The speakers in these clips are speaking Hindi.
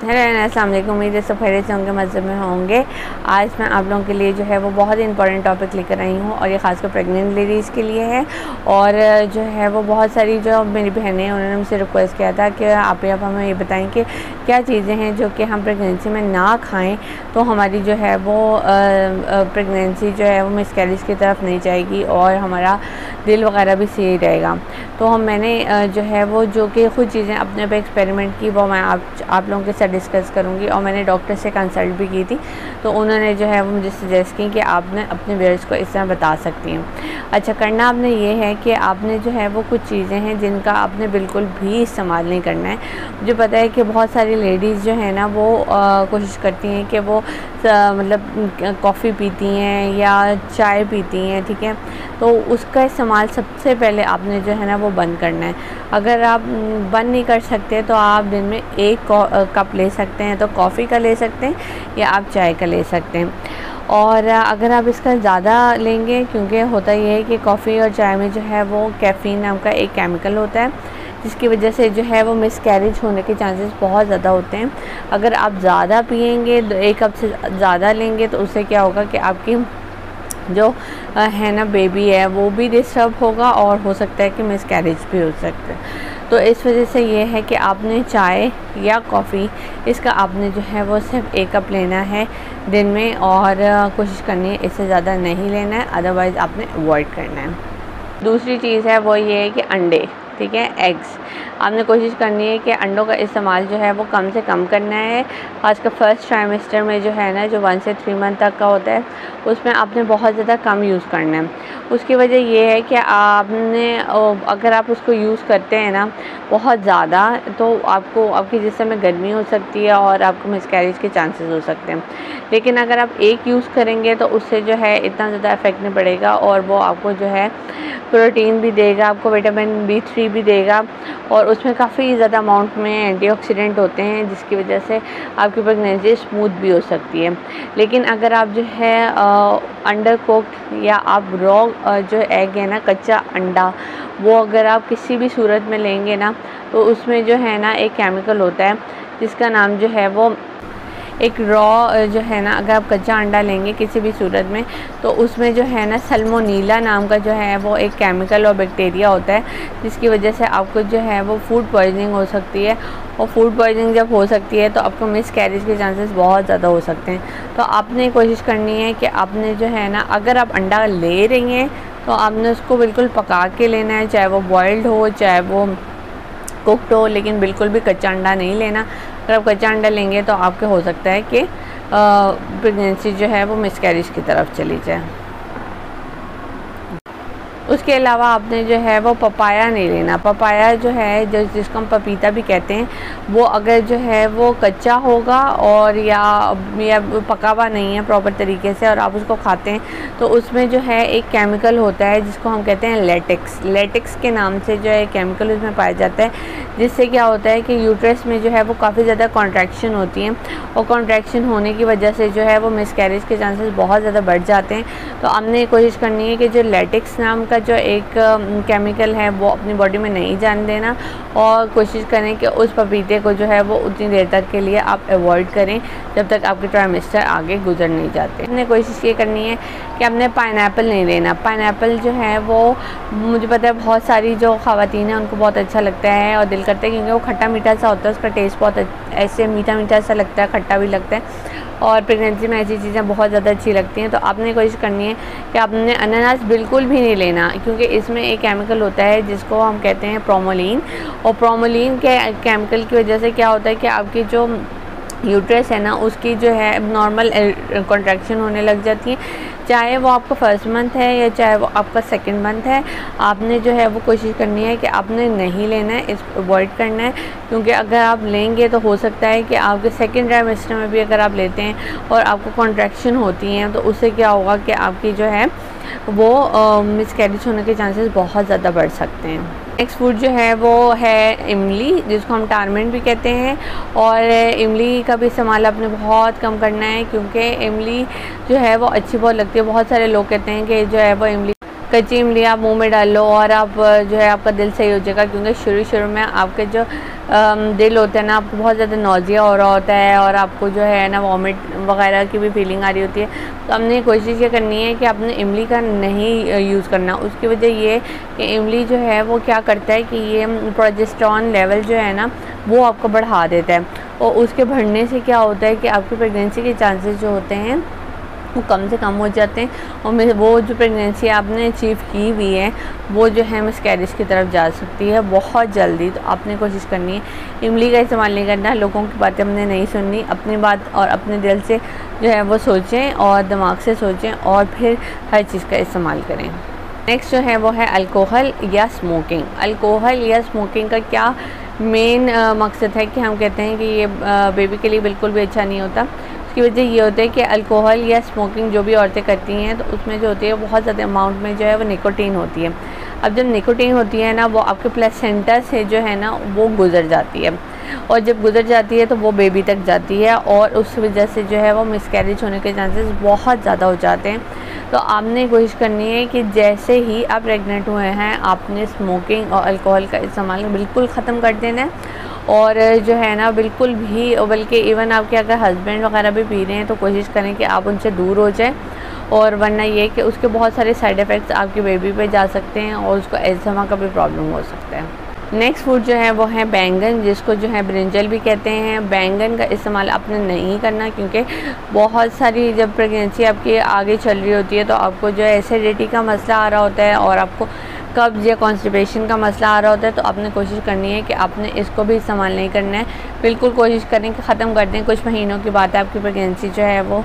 हेलो अस्सलाम वालेकुम। उम्मीद है सब खैरियत से होंगे, मज़े में होंगे। आज मैं आप लोगों के लिए जो है वो बहुत ही इंपॉर्टेंट टॉपिक लेकर आई हूँ और ये ख़ासकर प्रेग्नेंट लेडीज़ के लिए है। और जो है वो बहुत सारी जो मेरी बहनें हैं उन्होंने मुझसे रिक्वेस्ट किया था कि आप हमें ये बताएं कि क्या चीज़ें हैं जो कि हम प्रेगनेंसी में ना खाएँ तो हमारी जो है वो प्रेगनेंसी जो है वो मिसकैरेज की तरफ नहीं जाएगी और हमारा दिल वगैरह भी सही रहेगा। तो मैंने जो है वो जो कि खुद चीज़ें अपने पे एक्सपेरिमेंट की वो मैं आप लोगों के साथ डिस्कस करूँगी और मैंने डॉक्टर से कंसल्ट भी की थी, तो उन्होंने जो है वो मुझे सजेस्ट की कि आपने अपने व्यूअर्स को इस तरह बता सकती हैं। अच्छा, करना आपने ये है कि आपने जो है वो कुछ चीज़ें हैं जिनका आपने बिल्कुल भी इस्तेमाल नहीं करना है। मुझे पता है कि बहुत सारी लेडीज़ जो है ना वो कोशिश करती हैं कि वो मतलब कॉफ़ी पीती हैं या चाय पीती हैं, ठीक है, तो उसका इस्तेमाल सबसे पहले आपने जो है ना वो बंद करना है। अगर आप बंद नहीं कर सकते तो आप दिन में एक कप ले सकते हैं, तो कॉफ़ी का ले सकते हैं या आप चाय का ले सकते हैं। और अगर आप इसका ज़्यादा लेंगे, क्योंकि होता ये है कि कॉफ़ी और चाय में जो है वो कैफ़ीन नाम का एक केमिकल होता है जिसकी वजह से जो है वो मिसकैरेज होने के चांसेस बहुत ज़्यादा होते हैं। अगर आप ज़्यादा पिएंगे, एक कप से ज़्यादा लेंगे, तो उससे क्या होगा कि आपकी जो है ना बेबी है वो भी डिस्टर्ब होगा और हो सकता है कि मिसकैरेज भी हो सकता है। तो इस वजह से ये है कि आपने चाय या कॉफ़ी इसका आपने जो है वो सिर्फ एक कप लेना है दिन में और कोशिश करनी है इससे ज़्यादा नहीं लेना है, अदरवाइज़ आपने अवॉइड करना है। दूसरी चीज़ है वो ये है कि अंडे, ठीक है, एग्स आपने कोशिश करनी है कि अंडों का इस्तेमाल जो है वो कम से कम करना है। खासकर फर्स्ट ट्राइमेस्टर में जो है ना, जो 1 से 3 मंथ तक का होता है, उसमें आपने बहुत ज़्यादा कम यूज़ करना है। उसकी वजह ये है कि आपने अगर आप उसको यूज़ करते हैं ना बहुत ज़्यादा, तो आपको आपके जिस्म में गर्मी हो सकती है और आपको मिसकैरेज के चांसेस हो सकते हैं। लेकिन अगर आप एक यूज़ करेंगे तो उससे जो है इतना ज़्यादा इफेक्ट नहीं पड़ेगा और वो आपको जो है प्रोटीन भी देगा, आपको विटामिन B3 भी देगा और उसमें काफ़ी ज़्यादा अमाउंट में एंटीऑक्सीडेंट होते हैं जिसकी वजह से आपकी प्रेगनेंसी स्मूथ भी हो सकती है। लेकिन अगर आप जो है अंडर कुक्ड या आप रॉ जो एग है ना, कच्चा अंडा, वो अगर आप किसी भी सूरत में लेंगे ना तो उसमें जो है ना एक केमिकल होता है जिसका नाम जो है वो एक रॉ जो है ना, अगर आप कच्चा अंडा लेंगे किसी भी सूरत में तो उसमें जो है ना सल्मोनीला नाम का जो है वो एक केमिकल और बैक्टीरिया होता है जिसकी वजह से आपको जो है वो फूड पॉइजनिंग हो सकती है। और फूड पॉइजनिंग जब हो सकती है तो आपको मिसकैरेज के चांसेस बहुत ज़्यादा हो सकते हैं। तो आपने कोशिश करनी है कि आपने जो है ना, अगर आप अंडा ले रही हैं तो आपने उसको बिल्कुल पका के लेना है, चाहे वो बॉइल्ड हो चाहे वो कुक्ड हो, लेकिन बिल्कुल भी कच्चा अंडा नहीं लेना। अगर आप कच्चा अंडा लेंगे तो आपके हो सकता है कि प्रेगनेंसी जो है वो मिसकैरेज की तरफ चली जाए। उसके अलावा आपने जो है वो पपाया नहीं लेना। पपाया जो है जिसको हम पपीता भी कहते हैं, वो अगर जो है वो कच्चा होगा और या पका हुआ नहीं है प्रॉपर तरीके से और आप उसको खाते हैं तो उसमें जो है एक केमिकल होता है जिसको हम कहते हैं लेटेक्स। लेटेक्स के नाम से जो है केमिकल उसमें पाया जाता है, जिससे क्या होता है कि यूट्रस में जो है वो काफ़ी ज़्यादा कॉन्ट्रैक्शन होती है और कॉन्ट्रैक्शन होने की वजह से जो है वो मिसकैरेज के चांसेस बहुत ज़्यादा बढ़ जाते हैं। तो हमने कोशिश करनी है कि जो लेटेक्स नाम का जो एक केमिकल है वो अपनी बॉडी में नहीं जाने देना और कोशिश करें कि उस पपीते को जो है वो उतनी देर तक के लिए आप अवॉइड करें जब तक आपके ट्राइमेस्टर आगे गुजर नहीं जाते। हमने कोशिश ये करनी है कि हमने पाइनएप्पल नहीं लेना। पाइनएप्पल जो है वो मुझे पता है बहुत सारी जो ख़वातीन हैं उनको बहुत अच्छा लगता है और दिल करता है, क्योंकि वो खट्टा मीठा सा होता है, उसका टेस्ट बहुत ऐसे मीठा मीठा सा लगता है, खट्टा भी लगता है और प्रेगनेंसी में ऐसी चीज़ें बहुत ज़्यादा अच्छी लगती हैं। तो आपने कोशिश करनी है कि आपने अनानास बिल्कुल भी नहीं लेना, क्योंकि इसमें एक केमिकल होता है जिसको हम कहते हैं प्रोमोलिन, और प्रोमोलिन के केमिकल की वजह से क्या होता है कि आपकी जो यूट्रस है ना उसकी जो है नॉर्मल कॉन्ट्रैक्शन होने लग जाती है, चाहे वो आपका फर्स्ट मंथ है या चाहे वो आपका सेकंड मंथ है। आपने जो है वो कोशिश करनी है कि आपने नहीं लेना है, इस अवॉइड करना है, क्योंकि अगर आप लेंगे तो हो सकता है कि आपके सेकंड ट्राइमेस्टर में भी अगर आप लेते हैं और आपको कॉन्ट्रैक्शन होती हैं तो उससे क्या होगा कि आपकी जो है वो मिसकैरेज होने के चांसेस बहुत ज़्यादा बढ़ सकते हैं। नेक्स्ट फूड जो है वो है इमली, जिसको हम टारमेंट भी कहते हैं, और इमली का भी इस्तेमाल आपने बहुत कम करना है क्योंकि इमली जो है वो अच्छी बहुत लगती है। बहुत सारे लोग कहते हैं कि जो है वो इमली कच्ची इमली आप मुंह में डाल लो और आप जो है आपका दिल सही हो जाएगा, क्योंकि शुरू में आपके जो दिल होता है ना, आपको बहुत ज़्यादा नौजिया हो रहा होता है और आपको जो है ना वॉमिट वगैरह की भी फीलिंग आ रही होती है, तो हमने कोशिश ये करनी है कि आपने इमली का नहीं यूज़ करना। उसकी वजह ये है कि इमली जो है वो क्या करता है कि ये प्रोजेस्टेरॉन लेवल जो है ना वो आपको बढ़ा देता है, और उसके बढ़ने से क्या होता है कि आपकी प्रेगनेंसी के चांसेस जो होते हैं वो कम से कम हो जाते हैं, और वो जो प्रेगनेंसी आपने अचीव की हुई है वो जो है मिसकैरेज की तरफ जा सकती है बहुत जल्दी। तो आपने कोशिश करनी है इमली का इस्तेमाल नहीं करना, लोगों की बातें हमने नहीं सुननी, अपनी बात और अपने दिल से जो है वो सोचें और दिमाग से सोचें और फिर हर चीज़ का इस्तेमाल करें। नेक्स्ट जो है वो है अल्कोहल या स्मोकिंग। अल्कोहल या स्मोकिंग का क्या मेन मकसद है कि हम कहते हैं कि ये बेबी के लिए बिल्कुल भी अच्छा नहीं होता। उसकी वजह ये होती है कि अल्कोहल या स्मोकिंग जो भी औरतें करती हैं तो उसमें जो होती है बहुत ज़्यादा अमाउंट में जो है वो निकोटीन होती है। अब जब निकोटीन होती है ना वो आपके प्लेसेंटा से जो है ना वो गुज़र जाती है, और जब गुज़र जाती है तो वो बेबी तक जाती है, और उस वजह से जो है वो मिसकैरेज होने के चांसेस बहुत ज़्यादा हो जाते हैं। तो आपने कोशिश करनी है कि जैसे ही आप प्रेग्नेंट हुए हैं आपने स्मोकिंग और अल्कोहल का इस्तेमाल बिल्कुल ख़त्म कर देना है, और जो है ना बिल्कुल भी, बल्कि इवन आपके अगर हस्बैंड वगैरह भी पी रहे हैं तो कोशिश करें कि आप उनसे दूर हो जाएं, और वरना ये कि उसके बहुत सारे साइड इफ़ेक्ट्स आपकी बेबी पे जा सकते हैं और उसको एस्थमा का भी प्रॉब्लम हो सकता है। नेक्स्ट फूड जो है वो है बैंगन, जिसको जो है ब्रिंजल भी कहते हैं। बैंगन का इस्तेमाल आपने नहीं करना, क्योंकि बहुत सारी जब प्रेगनेंसी आपकी आगे चल रही होती है तो आपको जो है एसिडिटी का मसला आ रहा होता है और आपको कब्ज़ या कॉन्स्टिपेशन का मसला आ रहा होता है, तो आपने कोशिश करनी है कि आपने इसको भी इस्तेमाल नहीं करना है। बिल्कुल कोशिश करें कि ख़त्म कर दें। कुछ महीनों की बात है, आपकी प्रेगनेंसी जो है वो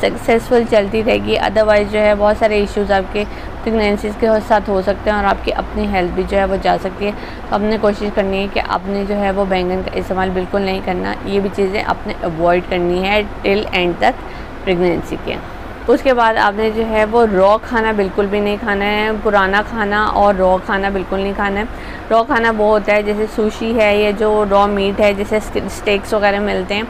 सक्सेसफुल चलती रहेगी, अदरवाइज़ जो है बहुत सारे इश्यूज़ आपके प्रेगनेंसीज़ के साथ हो सकते हैं और आपकी अपनी हेल्थ भी जो है वो जा सकती है। तो आपने कोशिश करनी है कि आपने जो है वो बैंगन का इस्तेमाल बिल्कुल नहीं करना। ये भी चीज़ें आपने अवॉइड करनी है टिल एंड तक प्रेगनेंसी के। उसके बाद आपने जो है वो रॉ खाना बिल्कुल भी नहीं खाना है। पुराना खाना और रॉ खाना बिल्कुल नहीं खाना है। रॉ खाना वो होता है जैसे सुशी है, ये जो रॉ मीट है, जैसे स्टेक्स वगैरह मिलते हैं,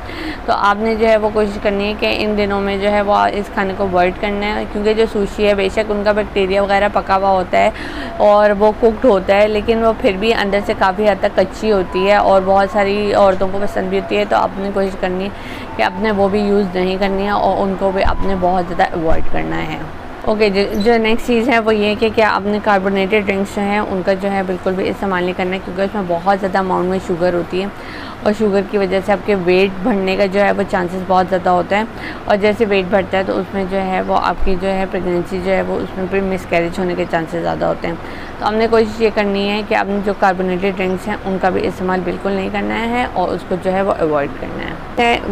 तो आपने जो है वो कोशिश करनी है कि इन दिनों में जो है वो इस खाने को अवॉइड करना है, क्योंकि जो सुशी है बेशक उनका बैक्टीरिया वगैरह पका हुआ होता है और वो कुक्ड होता है, लेकिन वो फिर भी अंदर से काफ़ी हद तक कच्ची होती है और बहुत सारी औरतों को पसंद भी होती है। तो आपने कोशिश करनी है कि आपने वो भी यूज़ नहीं करनी है और उनको भी आपने बहुत ज़्यादा अवॉइड करना है। ओके, जो नेक्स्ट चीज़ है वो ये है कि क्या आपने कार्बोनेटेड ड्रिंक्स जो हैं उनका जो है बिल्कुल भी इस्तेमाल नहीं करना है, क्योंकि उसमें बहुत ज़्यादा अमाउंट में शुगर होती है और शुगर की वजह से आपके वेट बढ़ने का जो है वो चांसेस बहुत ज़्यादा होता है, और जैसे वेट बढ़ता है तो उसमें जो है वो आपकी जो है प्रेगनेंसी जो है वो उसमें फिर मिसकैरेज होने के चांसेस ज़्यादा होते हैं। तो हमने कोशिश ये करनी है कि आपने जो कार्बोनेटेड ड्रिंक्स हैं उनका भी इस्तेमाल बिल्कुल नहीं करना है और उसको जो है वो अवॉइड करना है।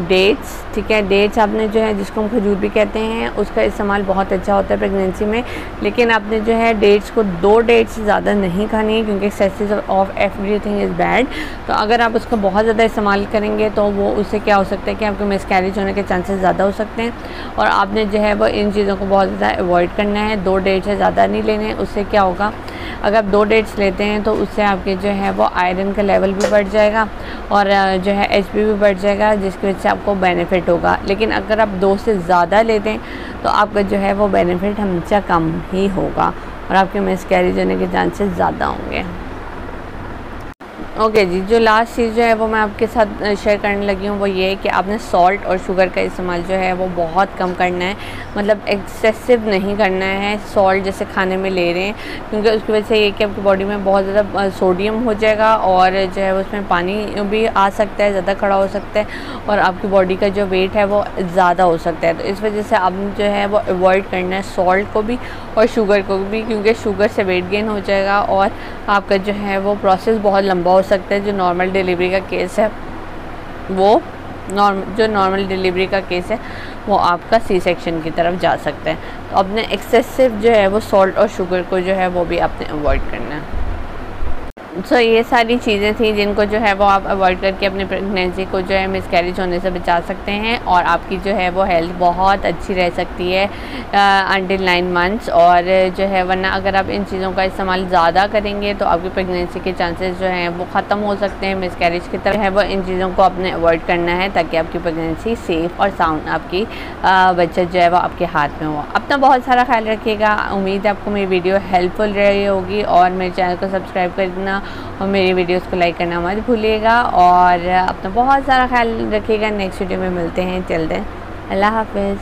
डेट्स, ठीक है, डेट्स आपने जो है जिसको हम खजूर भी कहते हैं उसका इस्तेमाल बहुत अच्छा होता है प्रेगनेंसी में, लेकिन आपने जो है डेट्स को 2 डेट्स से ज़्यादा नहीं खानी है, क्योंकि excessive of everything is bad. तो अगर आप उसका बहुत ज़्यादा इस्तेमाल करेंगे तो वो उससे क्या हो सकता है कि आपके मिसकैरेज होने के चांसेस ज़्यादा हो सकते हैं, और आपने जो है वो इन चीज़ों को बहुत ज़्यादा अवॉइड करना है। 2 डेट्स से ज़्यादा नहीं लेने। उससे क्या होगा, अगर आप 2 डेट्स लेते हैं तो उससे आपके जो है वो आयरन का लेवल भी बढ़ जाएगा और जो है एचपी भी बढ़ जाएगा, जिसकी वजह से आपको बेनिफिट होगा। लेकिन अगर आप 2 से ज़्यादा लेते हैं तो आपका जो है वो बेनिफिट हमेशा कम ही होगा और आपके मिसकैरेज होने के चांसेस ज़्यादा होंगे। ओके जी, जो लास्ट चीज़ जो है वो मैं आपके साथ शेयर करने लगी हूँ वो ये है कि आपने सॉल्ट और शुगर का इस्तेमाल जो है वो बहुत कम करना है, मतलब एक्सेसिव नहीं करना है सॉल्ट जैसे खाने में ले रहे हैं, क्योंकि उसकी वजह से ये कि आपकी बॉडी में बहुत ज़्यादा सोडियम हो जाएगा और जो है उसमें पानी भी आ सकता है, ज़्यादा खड़ा हो सकता है और आपकी बॉडी का जो वेट है वो ज़्यादा हो सकता है। तो इस वजह से आपने जो है वो अवॉइड करना है सॉल्ट को भी और शुगर को भी, क्योंकि शुगर से वेट गेन हो जाएगा और आपका जो है वो प्रोसेस बहुत लंबा हो सकता है। जो नॉर्मल डिलीवरी का केस है वो नॉर्मल डिलीवरी का केस है वो आपका सी सेक्शन की तरफ जा सकता है। तो अपने एक्सेसिव जो है वो सॉल्ट और शुगर को जो है वो भी आपने अवॉइड करना है। सो ये सारी चीज़ें थी जिनको जो है वो आप अवॉइड करके अपनी प्रेगनेंसी को जो है मिसकैरेज होने से बचा सकते हैं और आपकी जो है वो हेल्थ बहुत अच्छी रह सकती है अंटिल 9 मंथ्स। और जो है वरना अगर आप इन चीज़ों का इस्तेमाल ज़्यादा करेंगे तो आपकी प्रेगनेंसी के चांसेस जो हैं वो ख़त्म हो सकते हैं, मिसकैरेज की तरफ है वो इन चीज़ों को आपने अवॉइड करना है ताकि आपकी प्रेगनेंसी सेफ़ और साउंड आपकी बच्चा जो है वो आपके हाथ में हो। अपना बहुत सारा ख्याल रखिएगा। उम्मीद है आपको मेरी वीडियो हेल्पफुल रही होगी और मेरे चैनल को सब्सक्राइब करना और मेरी वीडियोस को लाइक करना मत भूलिएगा और अपना बहुत सारा ख्याल रखिएगा। नेक्स्ट वीडियो में मिलते हैं। टिल देन अल्लाह हाफिज़।